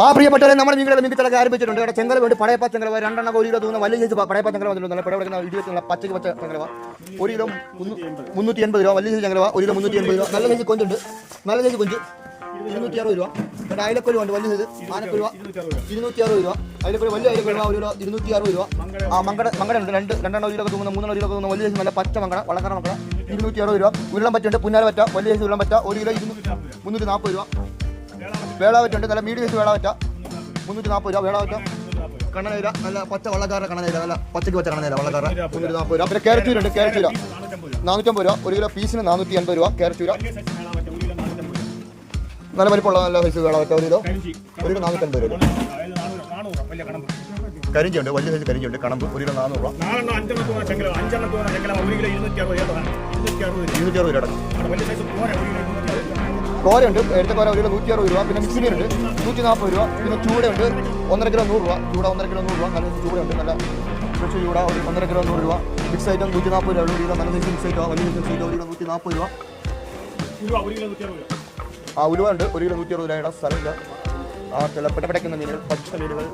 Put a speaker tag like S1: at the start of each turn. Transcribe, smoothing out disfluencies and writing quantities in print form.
S1: ആ പ്രിയപ്പെട്ടവരെ നമ്മുടെ മീനുകളെ മീൻകിട്ടലൊക്കെ ആരംഭിച്ചിട്ടുണ്ട്. ഇവിടെ ചെങ്കല വേണ്ടി പടയപ്പ ചെങ്കലവ 2 1 കിലോ തോന്നുന്ന വലിയ സൈസ് പടയപ്പ ചെങ്കലവ നല്ല പടവെടുക്കുന്ന വീഡിയോസിലുള്ള പച്ചക്ക് പച്ച ചെങ്കലവ 1 കിലോ 380 രൂപ. വലിയ സൈസ് ചെങ്കലവ 1 കിലോ 380 രൂപ. നല്ല സൈസ് കൊഞ്ചുണ്ട്, നല്ല സൈസ് കൊഞ്ച് 260 രൂപ. ഇവിടെ അയലക്കൊരു ഉണ്ട് വലിയ സൈസ് ആനക്കൊരു 260 രൂപ. അയലക്കൊരു വലിയ അയലക്കൊരു 1 കിലോ 260 രൂപ. ആ മങ്കട ഉണ്ട് 2 കിലോ തോന്നുന്ന 3 കിലോ തോന്നുന്ന വലിയ സൈസ് നല്ല പച്ച മങ്കട വളക്കറ മങ്കട 260 രൂപ. ഉരുളം പറ്റുണ്ട് പുന്നാല പറ്റ വലിയ സൈസ് ഉരുളം പറ്റ 1 കിലോ 340 രൂപ. വേളാവറ്റുണ്ട് നല്ല മീഡിയം സൈസ് വേളാവറ്റ 340 രൂപ. വേളാവറ്റ കണ്ണനയില നല്ല പച്ച വള്ളക്കാരുടെ കണ്ണനയില നല്ല പച്ചക്ക് പച്ച കണ്ണനയില വള്ളക്കാരുടെ 340 രൂപ. പിന്നെ കാരറ്റൂരുണ്ട്, കാരറ്റൂര 450 രൂപ. 1 കിലോ പീസിന് 480 രൂപ. കാരറ്റൂര നല്ല വലിപ്പമുള്ള നല്ല സൈസ് വേളാവറ്റ 1 കിലോ 450 രൂപ. കരിഞ്ചുണ്ട് വലിയ സൈസ് കരിഞ്ചുണ്ട് കണമ്പ് 1 കിലോ 400 രൂപ. 260 രൂപ. കോരയുണ്ട് എടുത്തക്കോര 1 കിലോ 160 രൂപ. പിന്നെ മിക്സി മീനുണ്ട് 140 രൂപ. പിന്നെ ചൂടയുണ്ട് 1.5 കിലോ 100 രൂപ. ചൂട 1.5 കിലോ 100 രൂപ. നല്ല ചൂടയുണ്ട് നല്ല ഫ്രഷ് ചൂട 1.5 കിലോ 100 രൂപ. മിക്സ് ഐറ്റം 140 രൂപ. 1 കിലോ നല്ല സൈസ് മിക്സ് ഐറ്റം വലിയ സൈസ് 1 കിലോ 140 രൂപ. ആ ഉലുവ ഉണ്ട് 1 കിലോ 160 രൂപയുടെ സ്ഥലമില്ല. ആ ചില പെട്ടപ്പെട്ടയ്ക്കുന്ന മീനുകൾ പച്ച മീനുകൾ